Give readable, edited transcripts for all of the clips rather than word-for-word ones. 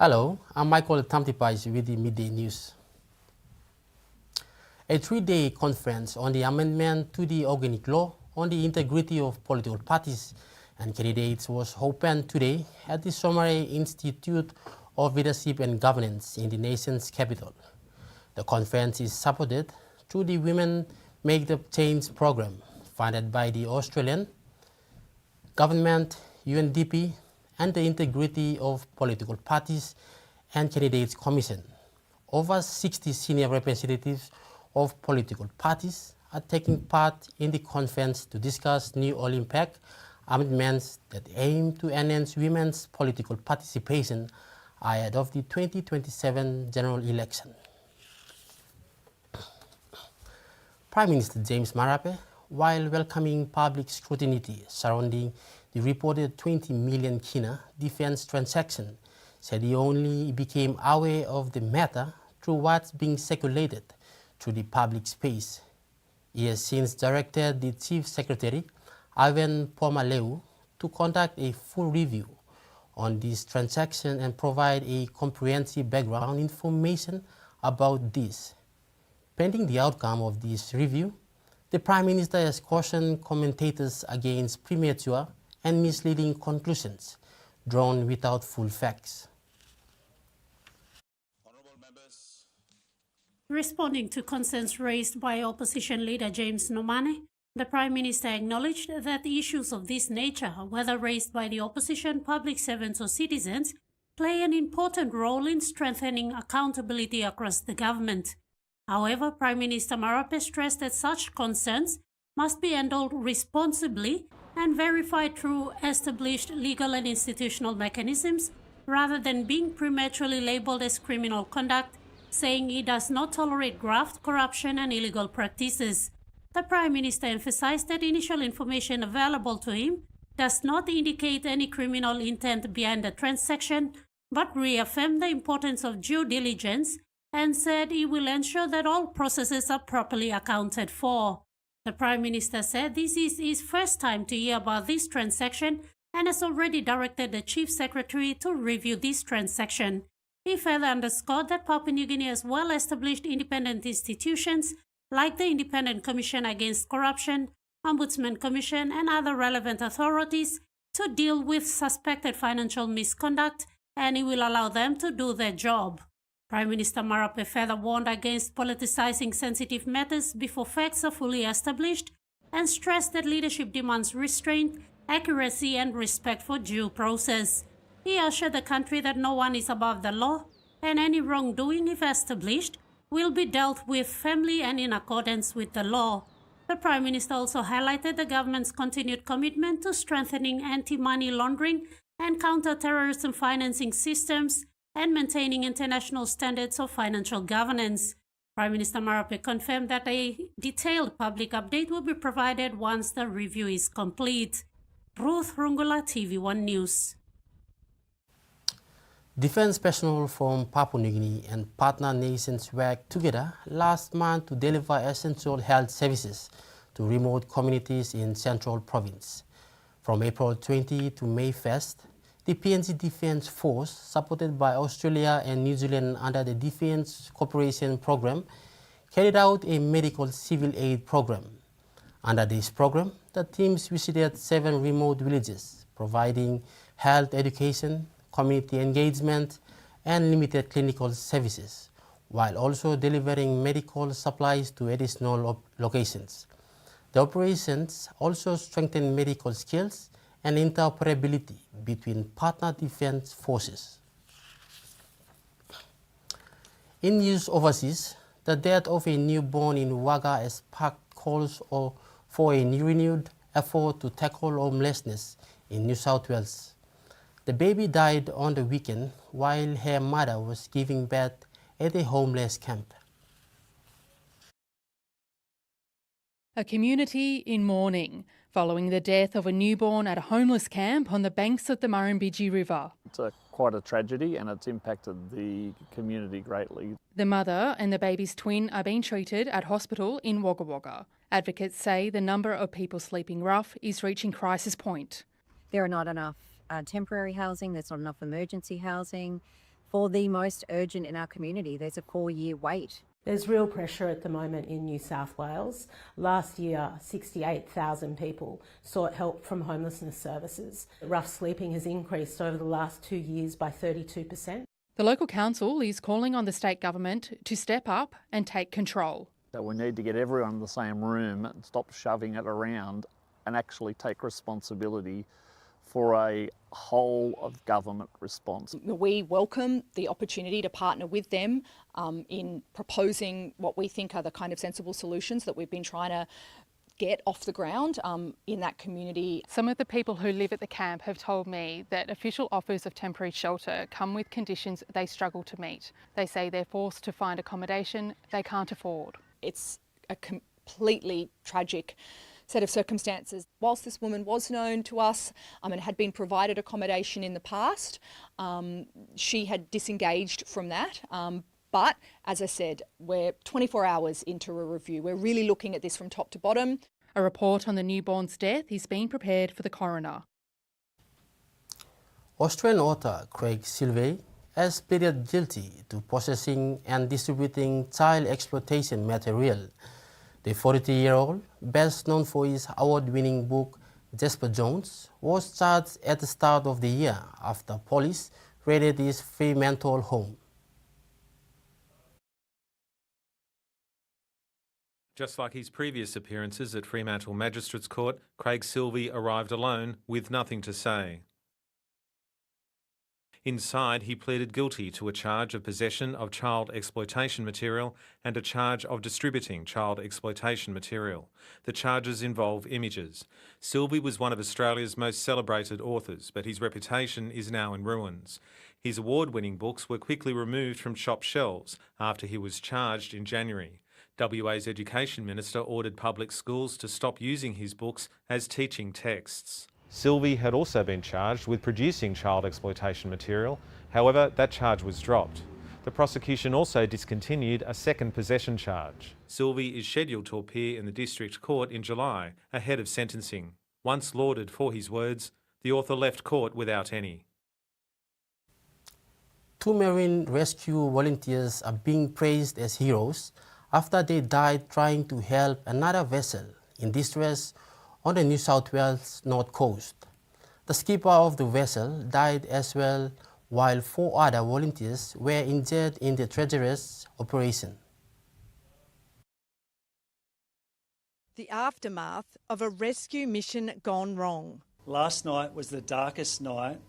Hello, I'm Michael Tamtipais with the Midday News. A three-day conference on the amendment to the organic law on the integrity of political parties and candidates was opened today at the Somare Institute of Leadership and Governance in the nation's capital. The conference is supported through the Women Make the Change program funded by the Australian government, UNDP, and the Integrity of Political Parties and Candidates Commission. Over 60 senior representatives of political parties are taking part in the conference to discuss new all-impact amendments that aim to enhance women's political participation ahead of the 2027 general election. Prime Minister James Marape, while welcoming public scrutiny surrounding the reported 20 million Kina defense transaction, said he only became aware of the matter through what's being circulated through the public space. He has since directed the Chief Secretary, Ivan Pomaleu, to conduct a full review on this transaction and provide a comprehensive background information about this. Pending the outcome of this review, the Prime Minister has cautioned commentators against premature and misleading conclusions drawn without full facts. Responding to concerns raised by opposition leader James Nomane, the Prime Minister acknowledged that issues of this nature, whether raised by the opposition, public servants or citizens, play an important role in strengthening accountability across the government. However, Prime Minister Marape stressed that such concerns must be handled responsibly and verified through established legal and institutional mechanisms rather than being prematurely labelled as criminal conduct, saying he does not tolerate graft, corruption and illegal practices. The Prime Minister emphasized that initial information available to him does not indicate any criminal intent behind the transaction, but reaffirmed the importance of due diligence and said he will ensure that all processes are properly accounted for. The Prime Minister said this is his first time to hear about this transaction and has already directed the Chief Secretary to review this transaction. He further underscored that Papua New Guinea has well-established independent institutions like the Independent Commission Against Corruption, Ombudsman Commission and other relevant authorities to deal with suspected financial misconduct, and he will allow them to do their job. Prime Minister Marape further warned against politicizing sensitive matters before facts are fully established and stressed that leadership demands restraint, accuracy and respect for due process. He assured the country that no one is above the law and any wrongdoing, if established, will be dealt with firmly and in accordance with the law. The Prime Minister also highlighted the government's continued commitment to strengthening anti-money laundering and counter-terrorism financing systems and maintaining international standards of financial governance. Prime Minister Marape confirmed that a detailed public update will be provided once the review is complete. Ruth Rungula, TVWAN News. Defense personnel from Papua New Guinea and partner nations worked together last month to deliver essential health services to remote communities in Central Province. From April 20 to May 1st, the PNG Defence Force, supported by Australia and New Zealand under the Defence Cooperation Programme, carried out a medical civil aid program. Under this program, the teams visited 7 remote villages, providing health education, community engagement, and limited clinical services, while also delivering medical supplies to additional locations. The operations also strengthened medical skills and interoperability between partner defense forces. In news overseas, the death of a newborn in Wagga has sparked calls for a renewed effort to tackle homelessness in New South Wales. The baby died on the weekend while her mother was giving birth at a homeless camp. A community in mourning following the death of a newborn at a homeless camp on the banks of the Murrumbidgee River. It's quite a tragedy and it's impacted the community greatly. The mother and the baby's twin are being treated at hospital in Wagga Wagga. Advocates say the number of people sleeping rough is reaching crisis point. There are not enough temporary housing, there's not enough emergency housing. for the most urgent in our community. There's a 4-year wait. There's real pressure at the moment in New South Wales. Last year, 68,000 people sought help from homelessness services. Rough sleeping has increased over the last 2 years by 32%. The local council is calling on the state government to step up and take control. So we need to get everyone in the same room and stop shoving it around and actually take responsibility for a whole of government response. We welcome the opportunity to partner with them in proposing what we think are the kind of sensible solutions that we've been trying to get off the ground in that community. Some of the people who live at the camp have told me that official offers of temporary shelter come with conditions they struggle to meet. They say they're forced to find accommodation they can't afford. It's a completely tragic set of circumstances. Whilst this woman was known to us and had been provided accommodation in the past, she had disengaged from that. But as I said, we're 24 hours into a review. We're really looking at this from top to bottom. A report on the newborn's death is being prepared for the coroner. Australian author Craig Silvey has pleaded guilty to possessing and distributing child exploitation material. The 43-year-old, best known for his award-winning book Jasper Jones, was charged at the start of the year after police raided his Fremantle home. Just like his previous appearances at Fremantle Magistrates Court, Craig Silvey arrived alone with nothing to say. Inside, he pleaded guilty to a charge of possession of child exploitation material and a charge of distributing child exploitation material. The charges involve images. Silvey was one of Australia's most celebrated authors, but his reputation is now in ruins. His award-winning books were quickly removed from shop shelves after he was charged in January. WA's Education Minister ordered public schools to stop using his books as teaching texts. Silvey had also been charged with producing child exploitation material. However, that charge was dropped. The prosecution also discontinued a second possession charge. Silvey is scheduled to appear in the District Court in July, ahead of sentencing. Once lauded for his words, the author left court without any. 2 marine rescue volunteers are being praised as heroes after they died trying to help another vessel in distress on the New South Wales north coast. The skipper of the vessel died as well, while 4 other volunteers were injured in the treacherous operation. The aftermath of a rescue mission gone wrong. Last night was the darkest night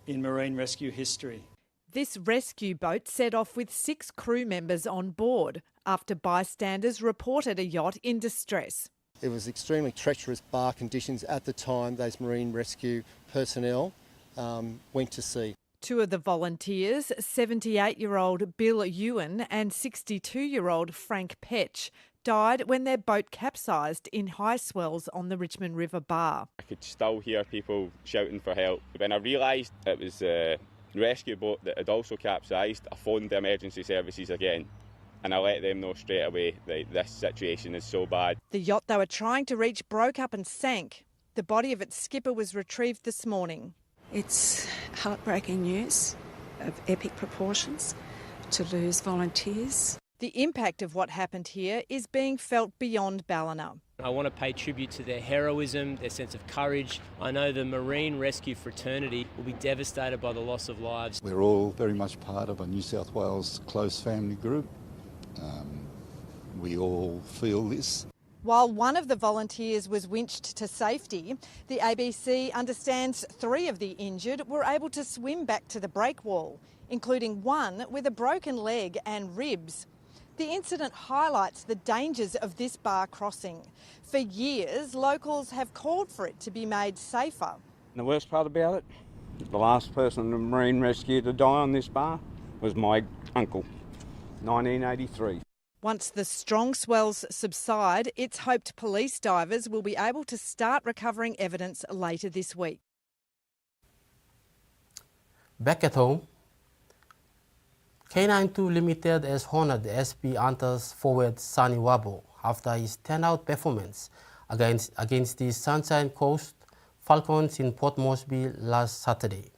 in marine rescue history. This rescue boat set off with 6 crew members on board after bystanders reported a yacht in distress. It was extremely treacherous bar conditions at the time those marine rescue personnel went to sea. 2 of the volunteers, 78-year-old Bill Ewan and 62-year-old Frank Petch, died when their boat capsized in high swells on the Richmond River Bar. I could still hear people shouting for help. When I realised it was a rescue boat that had also capsized, I phoned the emergency services again. And I let them know straight away that this situation is so bad. The yacht they were trying to reach broke up and sank. The body of its skipper was retrieved this morning. It's heartbreaking news of epic proportions to lose volunteers. The impact of what happened here is being felt beyond Ballina. I want to pay tribute to their heroism, their sense of courage. I know the marine rescue fraternity will be devastated by the loss of lives. We're all very much part of a New South Wales close family group. We all feel this. While one of the volunteers was winched to safety, the ABC understands 3 of the injured were able to swim back to the breakwall, including one with a broken leg and ribs. The incident highlights the dangers of this bar crossing. For years, locals have called for it to be made safer. The worst part about it, the last person in the marine rescue to die on this bar was my uncle, 1983. Once the strong swells subside, it's hoped police divers will be able to start recovering evidence later this week. Back at home, K92 Limited has honoured SP Antas forward Sonny Wabo after his standout performance against the Sunshine Coast Falcons in Port Moresby last Saturday.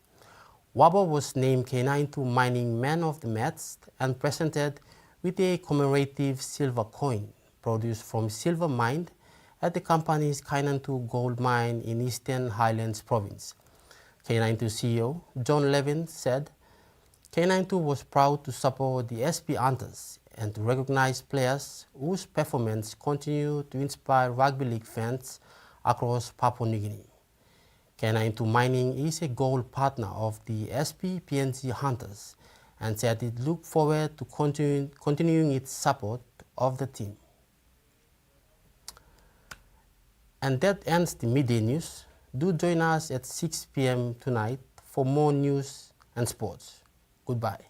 Wagga was named K92 Mining Man of the Match and presented with a commemorative silver coin produced from silver mined at the company's K92 gold mine in Eastern Highlands Province. K92 CEO John Levin said K92 was proud to support the SP Hunters and to recognize players whose performance continue to inspire rugby league fans across Papua New Guinea. K92 Mining is a gold partner of the SP PNG Hunters and said it looked forward to continuing its support of the team. And that ends the midday news. Do join us at 6 p.m. tonight for more news and sports. Goodbye.